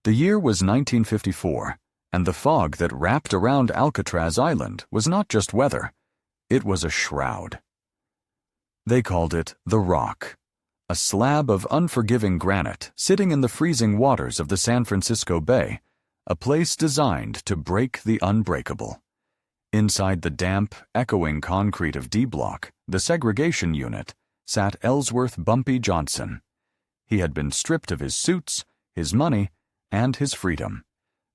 The year was 1954, and the fog that wrapped around Alcatraz Island was not just weather, it was a shroud. They called it the Rock, a slab of unforgiving granite sitting in the freezing waters of the San Francisco Bay, a place designed to break the unbreakable. Inside the damp, echoing concrete of D Block, the segregation unit, sat Ellsworth Bumpy Johnson. He had been stripped of his suits, his money, and his freedom,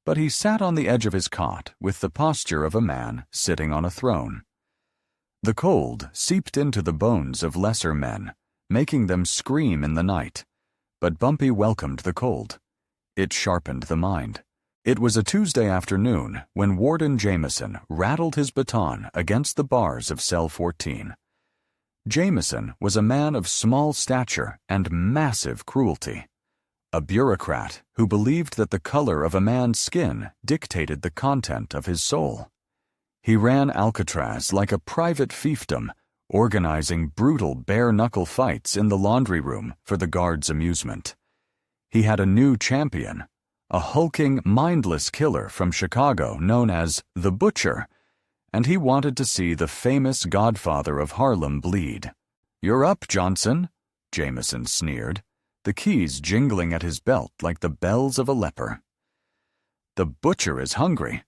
but he sat on the edge of his cot with the posture of a man sitting on a throne. The cold seeped into the bones of lesser men, making them scream in the night, but Bumpy welcomed the cold. It sharpened the mind. It was a Tuesday afternoon when Warden Jameson rattled his baton against the bars of Cell 14. Jameson was a man of small stature and massive cruelty, a bureaucrat who believed that the color of a man's skin dictated the content of his soul. He ran Alcatraz like a private fiefdom, organizing brutal bare-knuckle fights in the laundry room for the guards' amusement. He had a new champion, a hulking, mindless killer from Chicago known as the Butcher, and he wanted to see the famous godfather of Harlem bleed. "You're up, Johnson," Jameson sneered, the keys jingling at his belt like the bells of a leper. "The Butcher is hungry.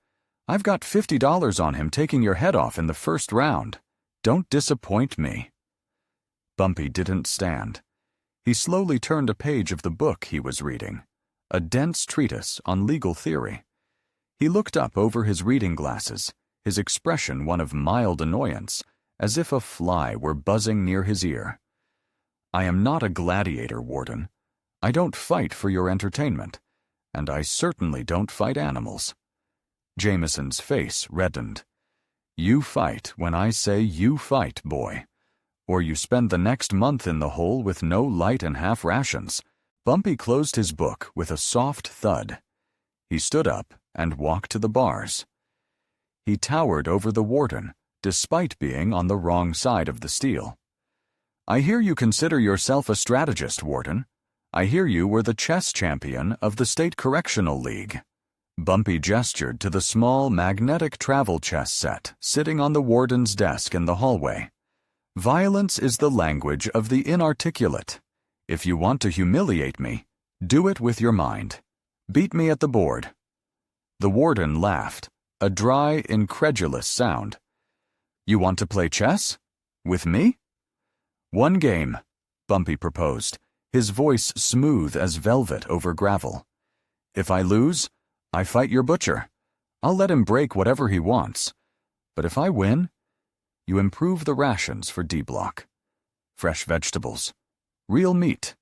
I've got $50 on him taking your head off in the first round. Don't disappoint me." Bumpy didn't stand. He slowly turned a page of the book he was reading, a dense treatise on legal theory. He looked up over his reading glasses, his expression one of mild annoyance, as if a fly were buzzing near his ear. "I am not a gladiator, Warden. I don't fight for your entertainment, and I certainly don't fight animals." Jameson's face reddened. "You fight when I say you fight, boy, or you spend the next month in the hole with no light and half rations." Bumpy closed his book with a soft thud. He stood up and walked to the bars. He towered over the warden, despite being on the wrong side of the steel. "I hear you consider yourself a strategist, Warden. I hear you were the chess champion of the State Correctional League." Bumpy gestured to the small magnetic travel chess set sitting on the warden's desk in the hallway. "Violence is the language of the inarticulate. If you want to humiliate me, do it with your mind. Beat me at the board." The warden laughed, a dry, incredulous sound. "You want to play chess? With me?" "One game," Bumpy proposed, his voice smooth as velvet over gravel. "If I lose, I fight your butcher. I'll let him break whatever he wants. But if I win, you improve the rations for D Block. Fresh vegetables. Real meat.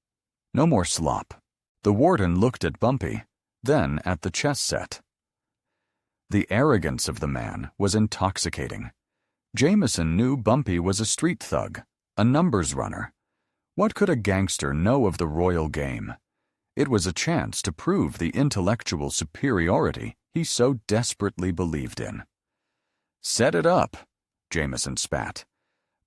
No more slop." The warden looked at Bumpy, then at the chess set. The arrogance of the man was intoxicating. Jameson knew Bumpy was a street thug, a numbers runner. What could a gangster know of the royal game? It was a chance to prove the intellectual superiority he so desperately believed in. "Set it up," Jameson spat.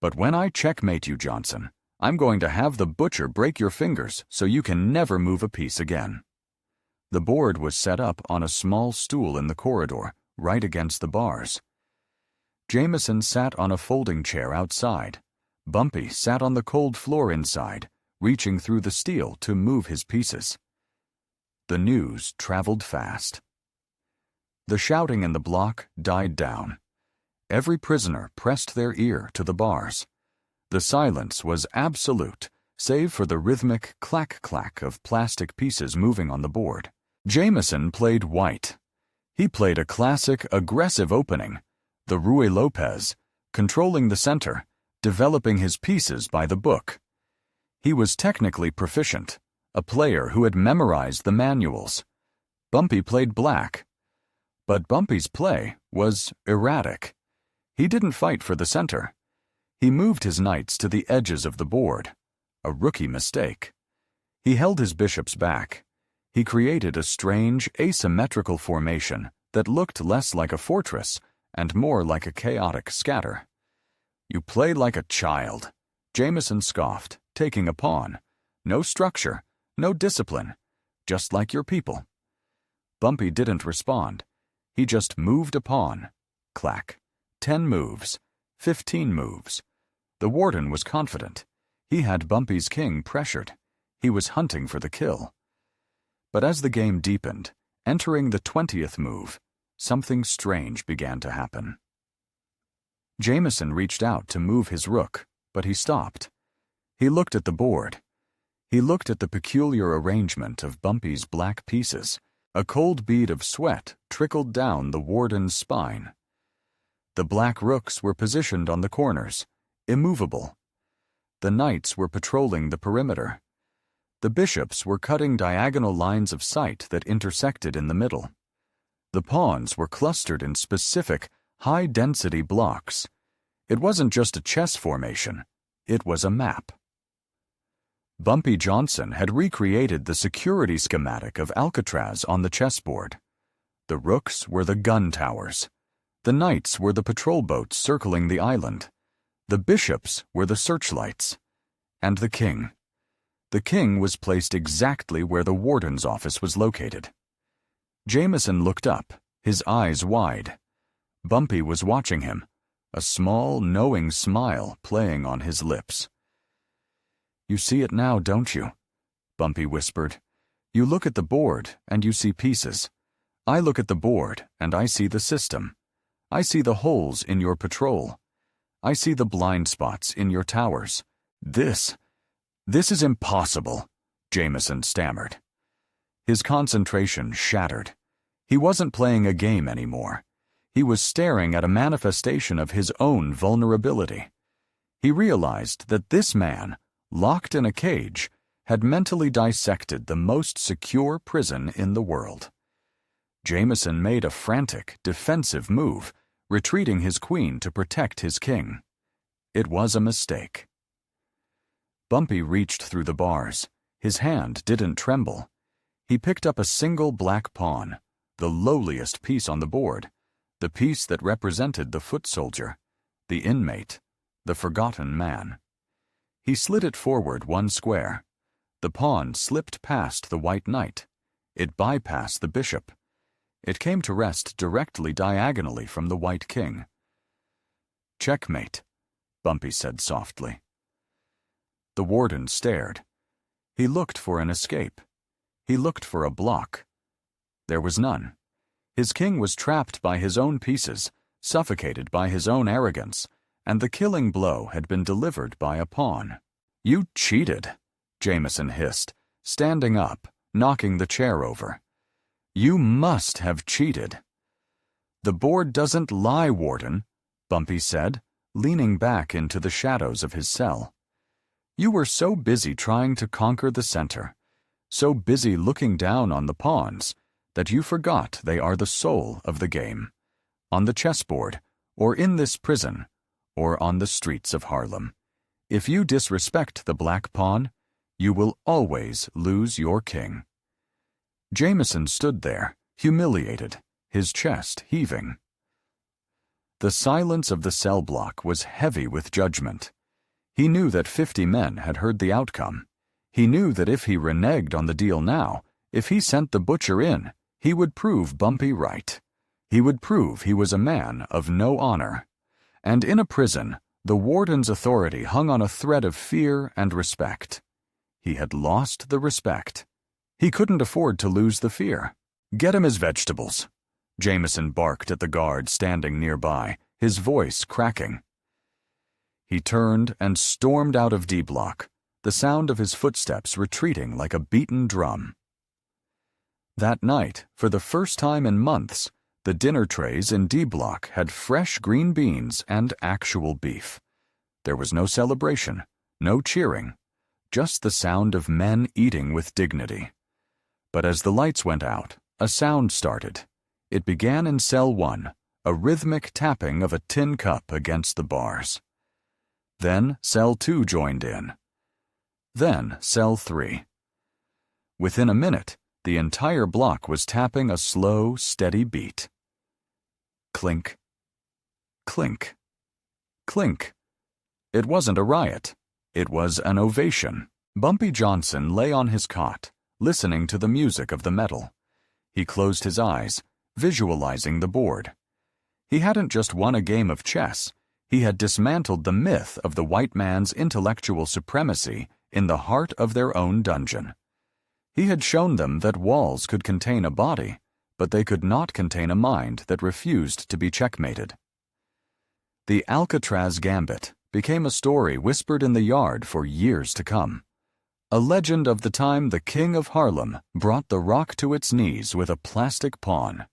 "But when I checkmate you, Johnson, I'm going to have the butcher break your fingers so you can never move a piece again." The board was set up on a small stool in the corridor, right against the bars. Jameson sat on a folding chair outside. Bumpy sat on the cold floor inside, reaching through the steel to move his pieces. The news traveled fast. The shouting in the block died down. Every prisoner pressed their ear to the bars. The silence was absolute, save for the rhythmic clack-clack of plastic pieces moving on the board. Jameson played white. He played a classic, aggressive opening, the Ruy Lopez, controlling the center, developing his pieces by the book. He was technically proficient, a player who had memorized the manuals. Bumpy played black. But Bumpy's play was erratic. He didn't fight for the center. He moved his knights to the edges of the board, a rookie mistake. He held his bishops back. He created a strange, asymmetrical formation that looked less like a fortress and more like a chaotic scatter. "You play like a child," Jameson scoffed, taking a pawn. "No structure, no discipline, just like your people." Bumpy didn't respond. He just moved a pawn. Clack. 10 moves. 15 moves. The warden was confident. He had Bumpy's king pressured. He was hunting for the kill. But as the game deepened, entering the 20th move, something strange began to happen. Jameson reached out to move his rook, but he stopped. He looked at the board. He looked at the peculiar arrangement of Bumpy's black pieces. A cold bead of sweat trickled down the warden's spine. The black rooks were positioned on the corners, immovable. The knights were patrolling the perimeter. The bishops were cutting diagonal lines of sight that intersected in the middle. The pawns were clustered in specific, high-density blocks. It wasn't just a chess formation. It was a map. Bumpy Johnson had recreated the security schematic of Alcatraz on the chessboard. The rooks were the gun towers. The knights were the patrol boats circling the island. The bishops were the searchlights. And the king. The king was placed exactly where the warden's office was located. Jameson looked up, his eyes wide. Bumpy was watching him, a small, knowing smile playing on his lips. "You see it now, don't you?" Bumpy whispered. "You look at the board and you see pieces. I look at the board and I see the system. I see the holes in your patrol. I see the blind spots in your towers. This is impossible," Jameson stammered. His concentration shattered. He wasn't playing a game anymore. He was staring at a manifestation of his own vulnerability. He realized that this man, locked in a cage, had mentally dissected the most secure prison in the world. Jameson made a frantic, defensive move, retreating his queen to protect his king. It was a mistake. Bumpy reached through the bars. His hand didn't tremble. He picked up a single black pawn, the lowliest piece on the board, the piece that represented the foot soldier, the inmate, the forgotten man. He slid it forward 1 square. The pawn slipped past the white knight. It bypassed the bishop. It came to rest directly diagonally from the white king. "Checkmate," Bumpy said softly. The warden stared. He looked for an escape. He looked for a block. There was none. His king was trapped by his own pieces, suffocated by his own arrogance, and the killing blow had been delivered by a pawn. "You cheated," Jameson hissed, standing up, knocking the chair over. "You must have cheated." "The board doesn't lie, Warden," Bumpy said, leaning back into the shadows of his cell. "You were so busy trying to conquer the center, so busy looking down on the pawns, that you forgot they are the soul of the game, on the chessboard, or in this prison, or on the streets of Harlem. If you disrespect the black pawn, you will always lose your king." Jameson stood there, humiliated, his chest heaving. The silence of the cell block was heavy with judgment. He knew that 50 men had heard the outcome. He knew that if he reneged on the deal now, if he sent the butcher in, he would prove Bumpy right. He would prove he was a man of no honor. And in a prison, the warden's authority hung on a thread of fear and respect. He had lost the respect. He couldn't afford to lose the fear. "Get him his vegetables," Jameson barked at the guard standing nearby, his voice cracking. He turned and stormed out of D Block, the sound of his footsteps retreating like a beaten drum. That night, for the first time in months, the dinner trays in D Block had fresh green beans and actual beef. There was no celebration, no cheering, just the sound of men eating with dignity. But as the lights went out, a sound started. It began in cell 1, a rhythmic tapping of a tin cup against the bars. Then cell 2 joined in. Then cell 3. Within a minute, the entire block was tapping a slow, steady beat. Clink, clink, clink. It wasn't a riot. It was an ovation. Bumpy Johnson lay on his cot, listening to the music of the metal. He closed his eyes, visualizing the board. He hadn't just won a game of chess, he had dismantled the myth of the white man's intellectual supremacy in the heart of their own dungeon. He had shown them that walls could contain a body, but they could not contain a mind that refused to be checkmated. The Alcatraz Gambit became a story whispered in the yard for years to come. A legend of the time the King of Harlem brought the Rock to its knees with a plastic pawn.